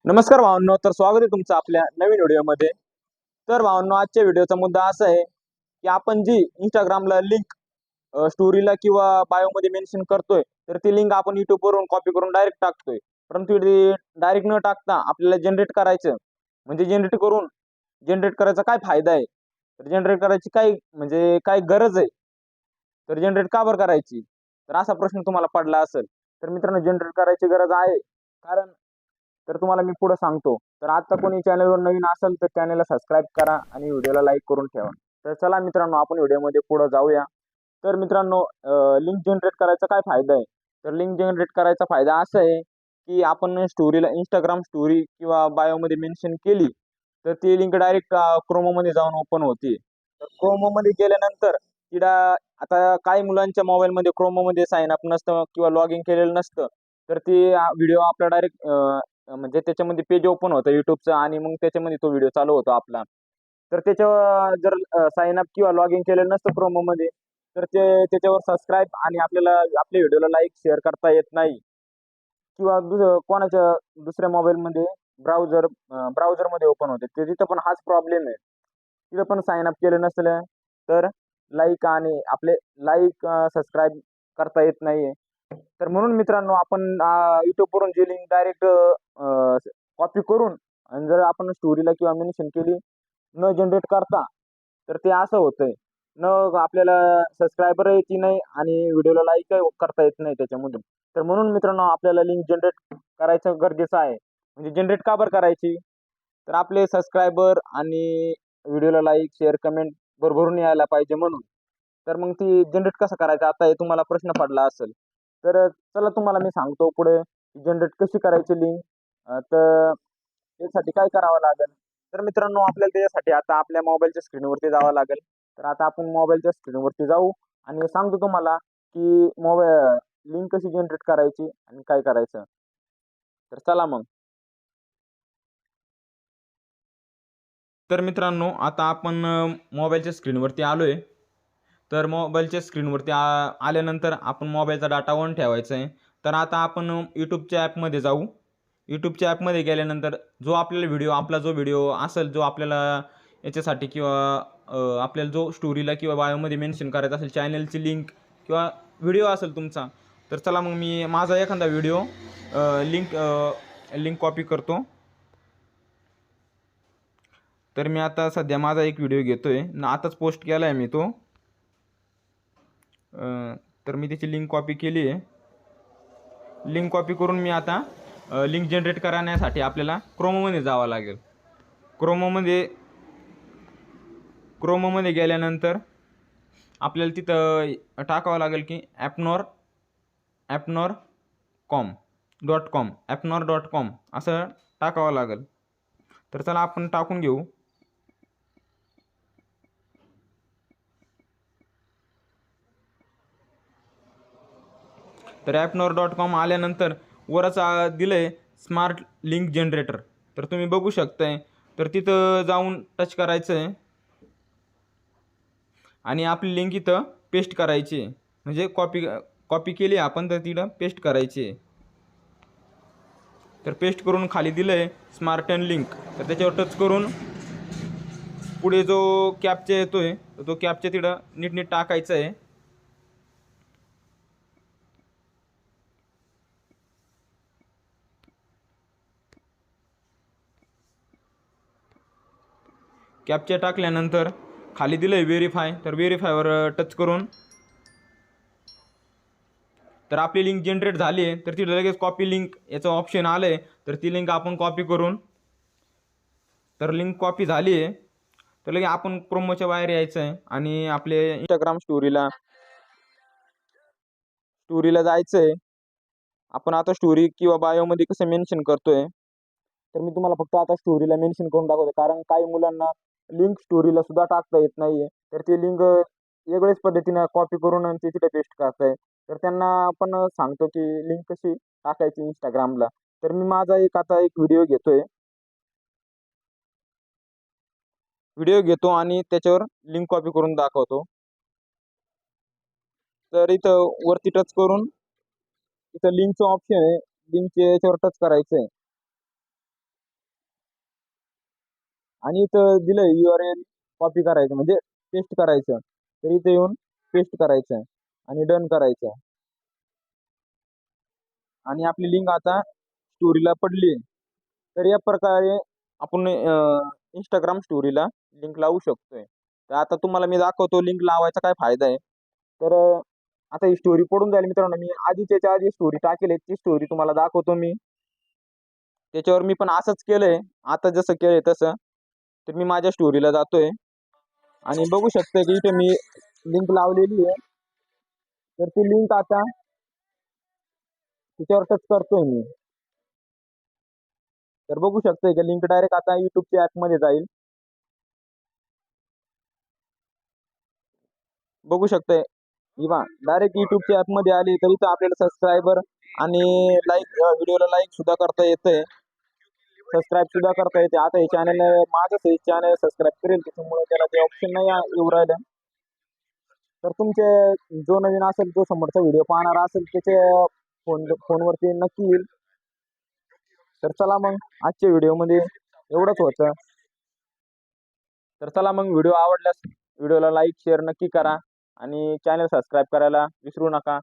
नमस्कार भावांनो, तर स्वागत आहे तुमचं आपल्या नवीन व्हिडिओमध्ये. तर भावांनो, आजच्या व्हिडिओचा मुद्दा असा आहे की आपण जी इंस्टाग्रामला लिंक स्टोरीला किंवा बायोमध्ये मेन्शन करतोय, तर ती लिंक आपण युट्यूबवरून कॉपी करून डायरेक्ट टाकतोय. परंतु ती डायरेक्ट न टाकता आपल्याला जनरेट करायचं, म्हणजे जनरेट करायचा काय फायदा आहे? तर जनरेट करायची काय म्हणजे काय गरज आहे? तर जनरेट का बरं करायची? तर असा प्रश्न तुम्हाला पडला असेल. तर मित्रांनो, जनरेट करायची गरज आहे. कारण तर तुम्हाला मी पुढे सांगतो. तर आता कोणी चॅनलवर नवीन असेल तर चॅनलला सबस्क्राईब करा आणि व्हिडिओला लाईक करून ठेवा. तर चला मित्रांनो, आपण व्हिडिओमध्ये पुढे जाऊया. तर मित्रांनो, लिंक जनरेट करायचा काय फायदा आहे? तर लिंक जनरेट करायचा फायदा असा आहे, की आपण स्टोरीला Instagram स्टोरी किंवा बायोमध्ये मेन्शन केली, तर ती लिंक डायरेक्ट क्रोमोमध्ये जाऊन ओपन होते. तर क्रोमोमध्ये गेल्यानंतर आता काही मुलांच्या मोबाईलमध्ये क्रोमोमध्ये साइन अप नसतं किंवा लॉग इन केलेलं नसतं. तर ते व्हिडिओ आपला डायरेक्ट म्हणजे त्याच्यामध्ये पेज ओपन होतं YouTubeचं आणि मग त्याच्यामध्ये तो व्हिडिओ चालू होतो आपला. तर त्याच्यावर जर साइन अप किंवा लॉग इन केलेलं नसतं क्रोमोमध्ये, तर त्याच्यावर सबस्क्राईब आणि आपल्याला आपल्या व्हिडिओला लाईक, शेअर करता येत नाही किंवा कोणाच्या दुसऱ्या मोबाईलमध्ये ब्राउझरमध्ये ओपन होते. तर तिथं पण हाच प्रॉब्लेम आहे. तिथं पण साइन अप केलं नसलं, तर लाईक सबस्क्राईब करता येत नाहीये. तर म्हणून मित्रांनो, आपण YouTubeवरून जी लिंक डायरेक्ट कॉपी करून आणि जर आपण स्टोरीला किंवा मेन्शन केली न जनरेट करता, तर ते असं होतंय. न आपल्याला सबस्क्रायबर येत नाही आणि व्हिडिओला लाईकही करता येत नाही त्याच्यामधून. तर म्हणून मित्रांनो, आपल्याला लिंक जनरेट करायचं गरजेचं आहे. म्हणजे जनरेट का बरं करायची? तर आपले सबस्क्रायबर आणि व्हिडिओला लाईक, शेअर, कमेंट भरभरून यायला पाहिजे म्हणून. तर मग ती जनरेट कसं करायचं? आता हे तुम्हाला प्रश्न पडला असेल. तर चला तुम्हाला मी सांगतो पुढे जनरेट कशी करायची लिंक. तर त्यासाठी काय करावं लागेल? तर मित्रांनो, आपल्याला त्याच्यासाठी आता आपल्या मोबाईलच्या स्क्रीनवरती जावं लागेल. तर आता आपण मोबाईलच्या स्क्रीनवरती जाऊ आणि सांगतो तुम्हाला की लिंक कशी जनरेट करायची आणि काय करायचं. तर चला मग. तर मित्रांनो, आता आपण मोबाईलच्या स्क्रीनवरती आलोय. तर मोबाईलच्या स्क्रीनवरती आल्यानंतर आपण मोबाईलचा डाटा ऑन ठेवायचा आहे. तर आता आपण YouTubeच्या ॲपमध्ये जाऊ. YouTubeच्या ॲपमध्ये गेल्यानंतर आपला जो व्हिडिओ असेल, जो आपल्याला याच्यासाठी किंवा आपल्याला जो स्टोरीला किंवा बायोमध्ये मेन्शन करायचा असेल, चॅनलची लिंक किंवा व्हिडिओ असेल तुमचा, तर चला मग मी माझा एखादा व्हिडिओ लिंक लिंक कॉपी करतो. तर मी आता सध्या माझा एक व्हिडिओ घेतोय. आताच पोस्ट केला आहे मी तो. तर मी त्याची लिंक कॉपी केली आहे. लिंक कॉपी करून मी आता लिंक जनरेट करण्यासाठी आपल्याला क्रोमोमध्ये जावं लागेल. क्रोमोमध्ये क्रोमोमध्ये गेल्यानंतर आपल्याला तिथं टाकावं लागेल की ॲपनॉर.com असं टाकावं लागेल. तर चला आपण टाकून घेऊ. तर ॲपनॉर.com आल्यानंतर वरच दिलं आहे स्मार्ट लिंक जनरेटर. तर तुम्ही बघू शकताय. तर तिथं जाऊन टच करायचं आहे आणि आपली लिंक इथं पेस्ट करायची आहे. म्हणजे कॉपी केली आपण, तर तिथं पेस्ट करायची आहे. तर पेस्ट करून खाली दिलं आहे स्मार्ट लिंक. तर त्याच्यावर टच करून पुढे जो कॅप्चा येतोय, तो कॅप्चा तिथं नीट टाकायचा आहे. कॅप्चा टाकल्यानंतर खाली दिलं आहे व्हेरीफाय. तर व्हेरीफायवर टच करून तर आपली लिंक जनरेट झाली आहे. तर तिथं लगेच कॉपी लिंक याचं ऑप्शन आलं आहे. तर ती लिंक आपण कॉपी करून, तर लिंक कॉपी झाली आहे. तर लगेच आपण क्रोमोच्या बाहेर यायचं आहे आणि आपले इंस्टाग्राम स्टोरीला जायचं आहे. आपण आता स्टोरी किंवा बायोमध्ये कसं मेन्शन करतोय, तर मी तुम्हाला फक्त आता स्टोरीला मेन्शन करून दाखवतो. कारण काही मुलांना लिंक स्टोरीला सुद्धा टाकता येत नाहीये. तर ते लिंक वेगळ्याच पद्धतीनं कॉपी करून आणि ते तिथे पेस्ट करताय. तर त्यांना आपण सांगतो की लिंक कशी टाकायची Instagramला. तर मी माझा आता एक व्हिडिओ घेतो आणि त्याच्यावर लिंक कॉपी करून दाखवतो. तर इथं वरती टच करून इथं लिंकचं ऑप्शन आहे. लिंकच्या याच्यावर टच करायचं आहे. आणि इथं दिलंय URL कॉपी करायचं म्हणजे पेस्ट करायचं. तर इथे येऊन पेस्ट करायचं आणि डन करायचं आणि आपली लिंक आता स्टोरीला पडली. तर या प्रकारे आपण इंस्टाग्राम स्टोरीला लिंक लावू शकतोय. तर आता तुम्हाला मी दाखवतो लिंक लावायचा काय फायदा आहे. तर आता ही स्टोरी पडून जाईल मित्रांनो. मी आधी त्याच्या आधी स्टोरी टाकेल आहे, ती स्टोरी तुम्हाला दाखवतो मी. त्याच्यावर मी पण असंच केलंय. आता जसं केलंय तसं. तर मी माझ्या स्टोरीला जातोय आणि बघू शकतोय की इथे मी लिंक लावलेली आहे. तर ती लिंक आता तिच्यावर टच करतोय मी. तर बघू शकतोय की लिंक डायरेक्ट आता YouTubeच्या ॲपमध्ये जाईल. बघू शकतोय किंवा डायरेक्ट YouTubeच्या ॲपमध्ये आली तर इथं आपल्याला सबस्क्रायबर आणि व्हिडिओला लाईक सुद्धा करता येतंय. सबस्क्राईब सुद्धा करता येते. आता हे चॅनल माझंच आहे चॅनल सबस्क्राईब करेल त्याच्यामुळे त्याला ते ऑप्शन नाही येऊ राहिलं. तर तुमचे जो नवीन असेल, जो समोरचा व्हिडिओ पाहणारा असेल त्याच्या फोनवरती नक्की येईल. तर चला मग आजच्या व्हिडिओमध्ये एवढंच होतं. तर चला मग व्हिडिओ आवडल्यास व्हिडिओला लाईक, शेअर नक्की करा आणि चॅनल सबस्क्राईब करायला विसरू नका.